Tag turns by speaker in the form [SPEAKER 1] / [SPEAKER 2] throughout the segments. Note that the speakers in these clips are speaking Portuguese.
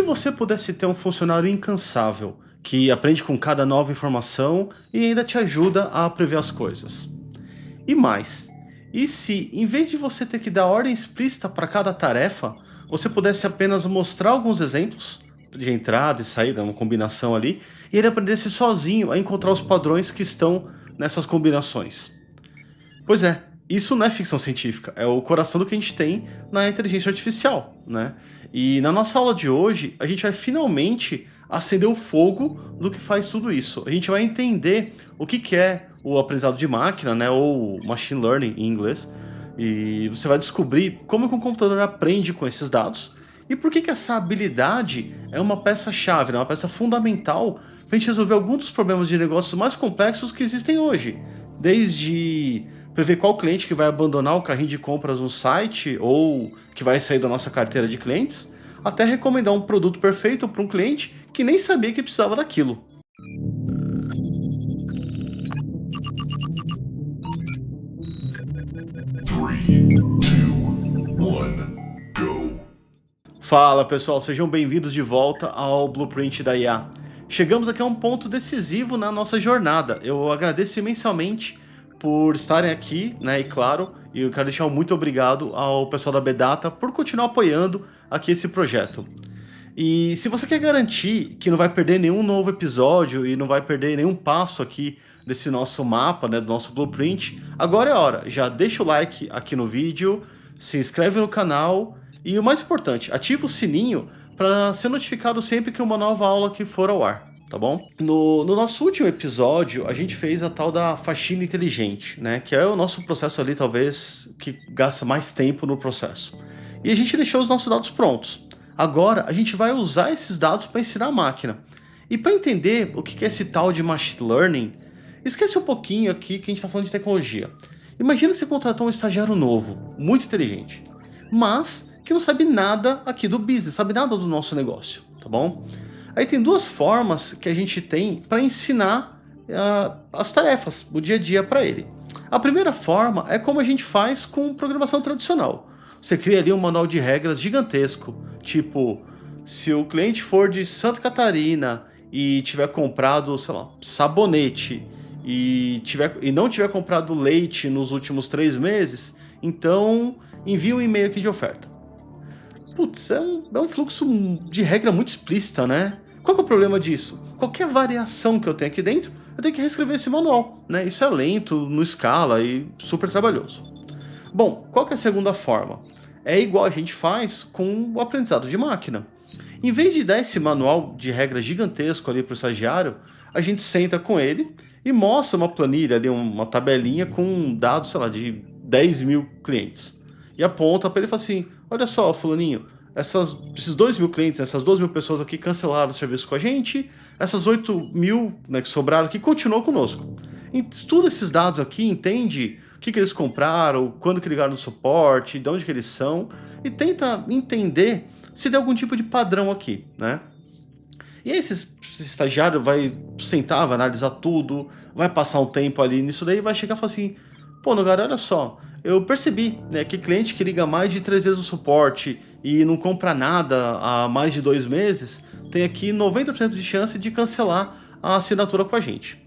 [SPEAKER 1] se você pudesse ter um funcionário incansável, que aprende com cada nova informação e ainda te ajuda a prever as coisas? E mais, e se, em vez de você ter que dar ordem explícita para cada tarefa, você pudesse apenas mostrar alguns exemplos de entrada e saída, uma combinação ali, e ele aprendesse sozinho a encontrar os padrões que estão nessas combinações? Pois é, isso não é ficção científica, é o coração do que a gente tem na inteligência artificial, né? E na nossa aula de hoje, a gente vai finalmente acender o fogo do que faz tudo isso. A gente vai entender o que é o aprendizado de máquina, né, ou machine learning em inglês, e você vai descobrir como que um computador aprende com esses dados e por que que essa habilidade é uma peça-chave, né, uma peça fundamental para a gente resolver alguns dos problemas de negócios mais complexos que existem hoje, desde prever qual cliente que vai abandonar o carrinho de compras no site ou que vai sair da nossa carteira de clientes, até recomendar um produto perfeito para um cliente que nem sabia que precisava daquilo.
[SPEAKER 2] Three, two, one, go.
[SPEAKER 1] Fala pessoal, sejam bem-vindos de volta ao Blueprint da IA. Chegamos aqui a um ponto decisivo na nossa jornada. Eu agradeço imensamente por estarem aqui, né? E claro, eu quero deixar um muito obrigado ao pessoal da Bedata por continuar apoiando aqui esse projeto. E se você quer garantir que não vai perder nenhum novo episódio e não vai perder nenhum passo aqui desse nosso mapa, né, do nosso Blueprint, agora é a hora. Já deixa o like aqui no vídeo, se inscreve no canal e o mais importante, ativa o sininho para ser notificado sempre que uma nova aula aqui for ao ar, tá bom? No nosso último episódio, a gente fez a tal da faxina inteligente, né, que é o nosso processo ali, talvez, que gasta mais tempo no processo. E a gente deixou os nossos dados prontos. Agora, a gente vai usar esses dados para ensinar a máquina. E para entender o que é esse tal de machine learning, esquece um pouquinho aqui que a gente está falando de tecnologia. Imagina que você contratou um estagiário novo, muito inteligente, mas que não sabe nada aqui do business, sabe nada do nosso negócio, tá bom? Aí tem duas formas que a gente tem para ensinar as tarefas, o dia a dia para ele. A primeira forma é como a gente faz com programação tradicional. Você cria ali um manual de regras gigantesco, tipo, se o cliente for de Santa Catarina e tiver comprado, sei lá, sabonete e não tiver comprado leite nos últimos 3 meses, então envia um e-mail aqui de oferta. Putz, é um fluxo de regra muito explícita, né? Qual que é o problema disso? Qualquer variação que eu tenho aqui dentro, eu tenho que reescrever esse manual, né? Isso é lento, no escala e super trabalhoso. Bom, qual que é a segunda forma? É igual a gente faz com o aprendizado de máquina. Em vez de dar esse manual de regras gigantesco ali para o estagiário, a gente senta com ele e mostra uma planilha ali, uma tabelinha com dados, sei lá, de 10 mil clientes. E aponta para ele e fala assim, olha só, fulaninho, esses 2 mil clientes, essas 2 mil pessoas aqui cancelaram o serviço com a gente, essas 8 mil, né, que sobraram aqui continuam conosco. Estuda esses dados aqui, entende o que eles compraram, quando que ligaram no suporte, de onde que eles são, e tenta entender se tem algum tipo de padrão aqui, né? E aí esse estagiário vai sentar, vai analisar tudo, vai passar um tempo ali nisso daí, vai chegar e falar assim, pô, Nogara, olha só, eu percebi, né, que cliente que liga mais de 3 vezes no suporte e não compra nada há mais de 2 meses, tem aqui 90% de chance de cancelar a assinatura com a gente.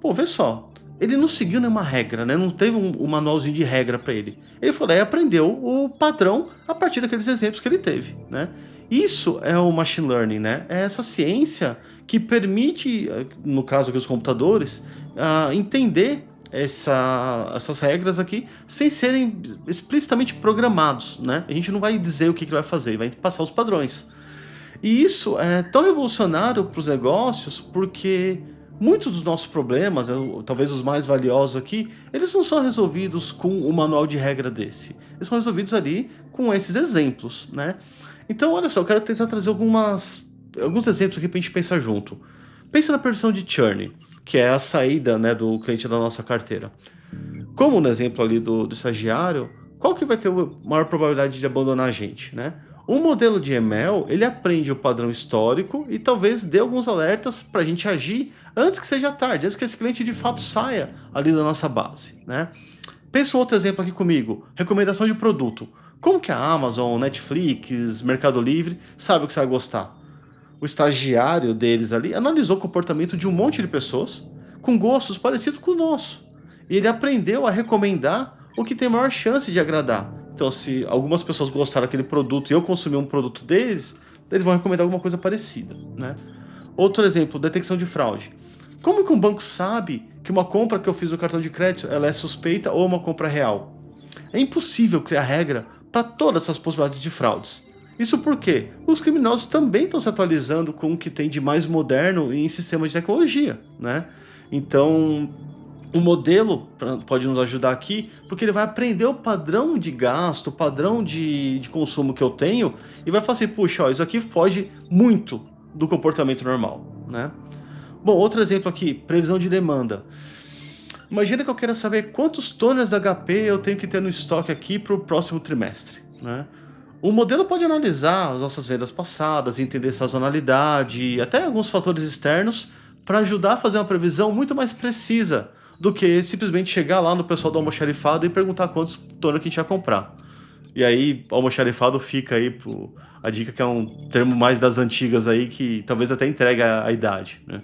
[SPEAKER 1] Pô, vê só, ele não seguiu nenhuma regra, né? Não teve um manualzinho de regra para ele. Ele foi lá e aprendeu o padrão a partir daqueles exemplos que ele teve, né? Isso é o machine learning, né? É essa ciência que permite, no caso aqui dos computadores, entender essas regras aqui sem serem explicitamente programados, né? A gente não vai dizer o que ele vai fazer, vai passar os padrões. E isso é tão revolucionário para os negócios porque muitos dos nossos problemas, talvez os mais valiosos aqui, eles não são resolvidos com um manual de regra desse. Eles são resolvidos ali com esses exemplos, né? Então, olha só, eu quero tentar trazer alguns exemplos aqui para a gente pensar junto. Pensa na previsão de churn, que é a saída, né, do cliente da nossa carteira. Como no exemplo ali do estagiário, qual que vai ter a maior probabilidade de abandonar a gente, né? Um modelo de ML, ele aprende o padrão histórico e talvez dê alguns alertas para a gente agir antes que seja tarde, antes que esse cliente de fato saia ali da nossa base, né? Pensa um outro exemplo aqui comigo, recomendação de produto. Como que a Amazon, Netflix, Mercado Livre sabe o que você vai gostar? O estagiário deles ali analisou o comportamento de um monte de pessoas com gostos parecidos com o nosso. E ele aprendeu a recomendar o que tem maior chance de agradar. Então, se algumas pessoas gostaram daquele produto e eu consumir um produto deles, eles vão recomendar alguma coisa parecida, né? Outro exemplo, detecção de fraude. Como que um banco sabe que uma compra que eu fiz no cartão de crédito ela é suspeita ou uma compra real? É impossível criar regra para todas essas possibilidades de fraudes. Isso porque os criminosos também estão se atualizando com o que tem de mais moderno em sistemas de tecnologia, né? Então, o modelo pode nos ajudar aqui, porque ele vai aprender o padrão de gasto, o padrão de consumo que eu tenho, e vai falar assim, puxa, ó, isso aqui foge muito do comportamento normal, né? Bom, outro exemplo aqui, previsão de demanda. Imagina que eu queira saber quantos toners da HP eu tenho que ter no estoque aqui para o próximo trimestre, né? O modelo pode analisar as nossas vendas passadas, entender sazonalidade, até alguns fatores externos, para ajudar a fazer uma previsão muito mais precisa do que simplesmente chegar lá no pessoal do almoxarifado e perguntar quantos toner que a gente vai comprar. E aí, almoxarifado fica aí a dica que é um termo mais das antigas aí, que talvez até entrega a idade, né?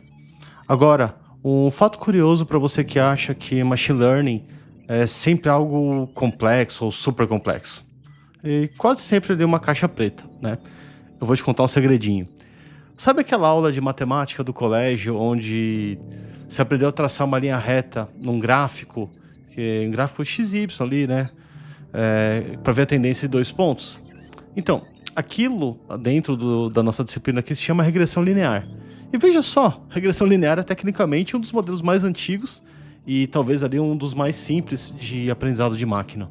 [SPEAKER 1] Agora, um fato curioso para você que acha que machine learning é sempre algo complexo ou super complexo. E quase sempre ele é uma caixa preta, né? Eu vou te contar um segredinho. Sabe aquela aula de matemática do colégio onde você aprendeu a traçar uma linha reta num gráfico, que é um gráfico XY ali, né? Para ver a tendência de 2 pontos? Então, aquilo dentro da nossa disciplina aqui se chama regressão linear. E veja só, regressão linear é tecnicamente um dos modelos mais antigos e talvez ali um dos mais simples de aprendizado de máquina.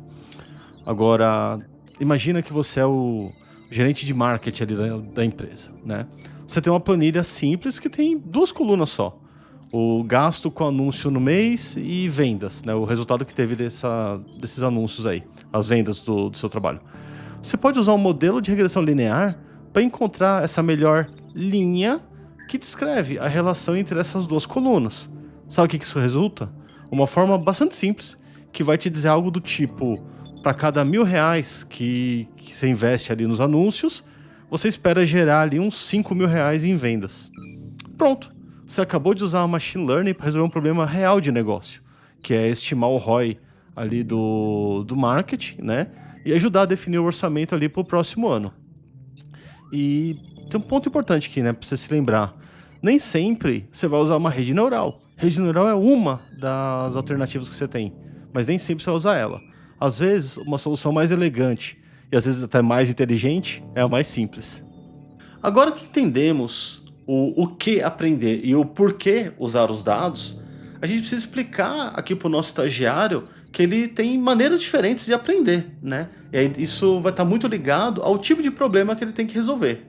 [SPEAKER 1] Agora, imagina que você é o gerente de marketing ali da empresa, né? Você tem uma planilha simples que tem 2 colunas só. O gasto com anúncio no mês e vendas, né? O resultado que teve desses anúncios aí, as vendas do seu trabalho. Você pode usar um modelo de regressão linear para encontrar essa melhor linha que descreve a relação entre essas 2 colunas. Sabe o que isso resulta? Uma forma bastante simples, que vai te dizer algo do tipo, para cada R$1.000 que você investe ali nos anúncios, você espera gerar ali uns R$5.000 em vendas. Pronto, você acabou de usar a machine learning para resolver um problema real de negócio, que é estimar o ROI ali do marketing, né? E ajudar a definir o orçamento ali para o próximo ano. E tem um ponto importante aqui, né, para você se lembrar. Nem sempre você vai usar uma rede neural. Rede neural é uma das alternativas que você tem, mas nem sempre você vai usar ela. Às vezes, uma solução mais elegante e às vezes até mais inteligente é a mais simples. Agora que entendemos o que aprender e o porquê usar os dados, a gente precisa explicar aqui para o nosso estagiário que ele tem maneiras diferentes de aprender, né? E aí isso vai estar muito ligado ao tipo de problema que ele tem que resolver.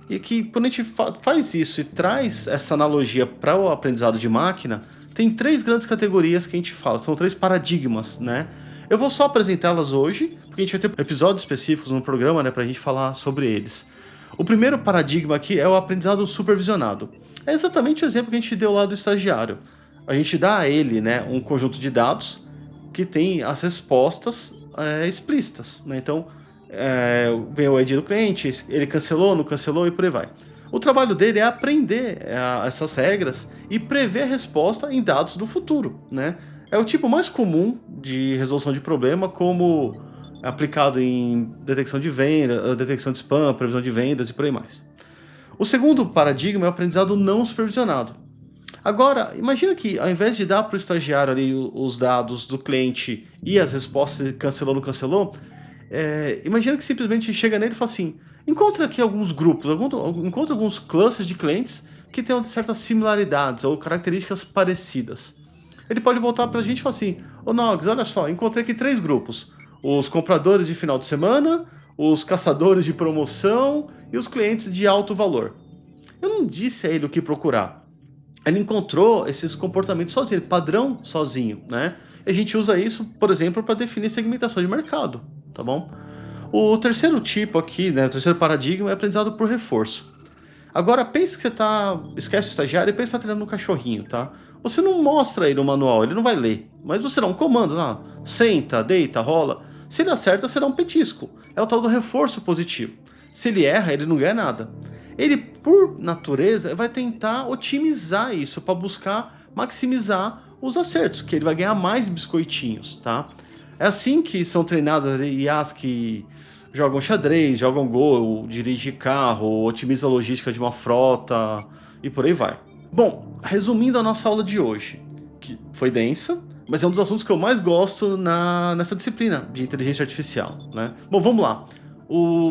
[SPEAKER 1] E que quando a gente faz isso e traz essa analogia para o aprendizado de máquina, tem 3 grandes categorias que a gente fala, são 3 paradigmas, né? Eu vou só apresentá-las hoje, porque a gente vai ter episódios específicos no programa, né, para a gente falar sobre eles. O primeiro paradigma aqui é o aprendizado supervisionado. É exatamente o exemplo que a gente deu lá do estagiário. A gente dá a ele, né, um conjunto de dados que tem as respostas explícitas, né? Então, vem o ID do cliente, ele cancelou, não cancelou e por aí vai. O trabalho dele é aprender essas regras e prever a resposta em dados do futuro, né? É o tipo mais comum de resolução de problema, como aplicado em detecção de venda, detecção de spam, previsão de vendas e por aí mais. O segundo paradigma é o aprendizado não supervisionado. Agora, imagina que ao invés de dar para o estagiário ali os dados do cliente e as respostas cancelou, não cancelou, imagina que simplesmente chega nele e fala assim, encontra aqui alguns grupos, encontra alguns clusters de clientes que tenham certas similaridades ou características parecidas. Ele pode voltar para a gente e falar assim, ô Nogs, olha só, encontrei aqui 3 grupos. Os compradores de final de semana, os caçadores de promoção e os clientes de alto valor. Eu não disse a ele o que procurar. Ele encontrou esses comportamentos sozinho, padrão sozinho, né? E a gente usa isso, por exemplo, para definir segmentação de mercado, tá bom? O terceiro tipo aqui, né, o terceiro paradigma é aprendizado por reforço. Agora, pense que você esquece o estagiário e pense que está treinando um cachorrinho, tá? você não mostra ele o manual, ele não vai ler. Mas você dá um comando, senta, deita, rola. Se ele acerta, será um petisco. É o tal do reforço positivo. Se ele erra, ele não ganha nada. Ele, por natureza, vai tentar otimizar isso para buscar maximizar os acertos, que ele vai ganhar mais biscoitinhos, tá? É assim que são treinadas as IAs que jogam xadrez, jogam Go, dirigem carro, otimizam a logística de uma frota e por aí vai. Bom, resumindo a nossa aula de hoje, que foi densa, mas é um dos assuntos que eu mais gosto nessa disciplina de inteligência artificial, né? Bom, vamos lá.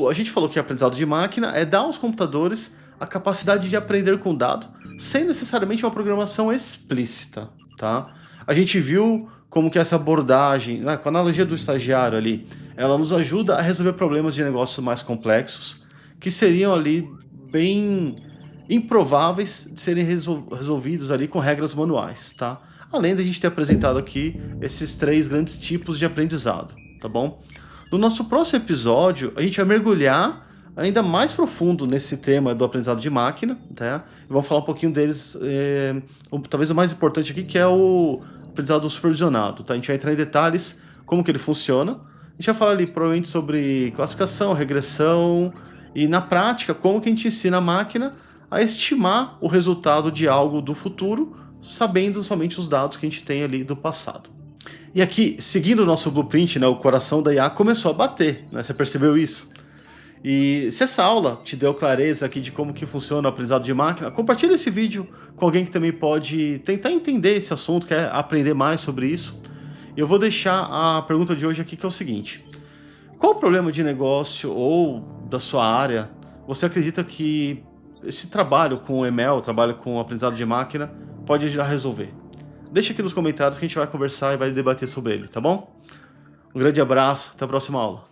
[SPEAKER 1] A gente falou que aprendizado de máquina é dar aos computadores a capacidade de aprender com dado, sem necessariamente uma programação explícita, tá? A gente viu como que essa abordagem, com a analogia do estagiário ali, ela nos ajuda a resolver problemas de negócios mais complexos, que seriam ali bem improváveis de serem resolvidos ali com regras manuais, tá? Além de a gente ter apresentado aqui esses 3 grandes tipos de aprendizado, tá bom? No nosso próximo episódio, a gente vai mergulhar ainda mais profundo nesse tema do aprendizado de máquina, tá? E vamos falar um pouquinho deles, talvez o mais importante aqui, que é o aprendizado supervisionado, tá? A gente vai entrar em detalhes como que ele funciona. A gente vai falar ali provavelmente sobre classificação, regressão e na prática como que a gente ensina a máquina a estimar o resultado de algo do futuro, sabendo somente os dados que a gente tem ali do passado. E aqui, seguindo o nosso blueprint, né, o coração da IA começou a bater, né? Você percebeu isso? E se essa aula te deu clareza aqui de como que funciona o aprendizado de máquina, compartilha esse vídeo com alguém que também pode tentar entender esse assunto, quer aprender mais sobre isso. Eu vou deixar a pergunta de hoje aqui, que é o seguinte: qual o problema de negócio ou da sua área você acredita que esse trabalho com o ML, trabalho com o aprendizado de máquina, pode ajudar a resolver? Deixa aqui nos comentários que a gente vai conversar e vai debater sobre ele, tá bom? Um grande abraço, até a próxima aula.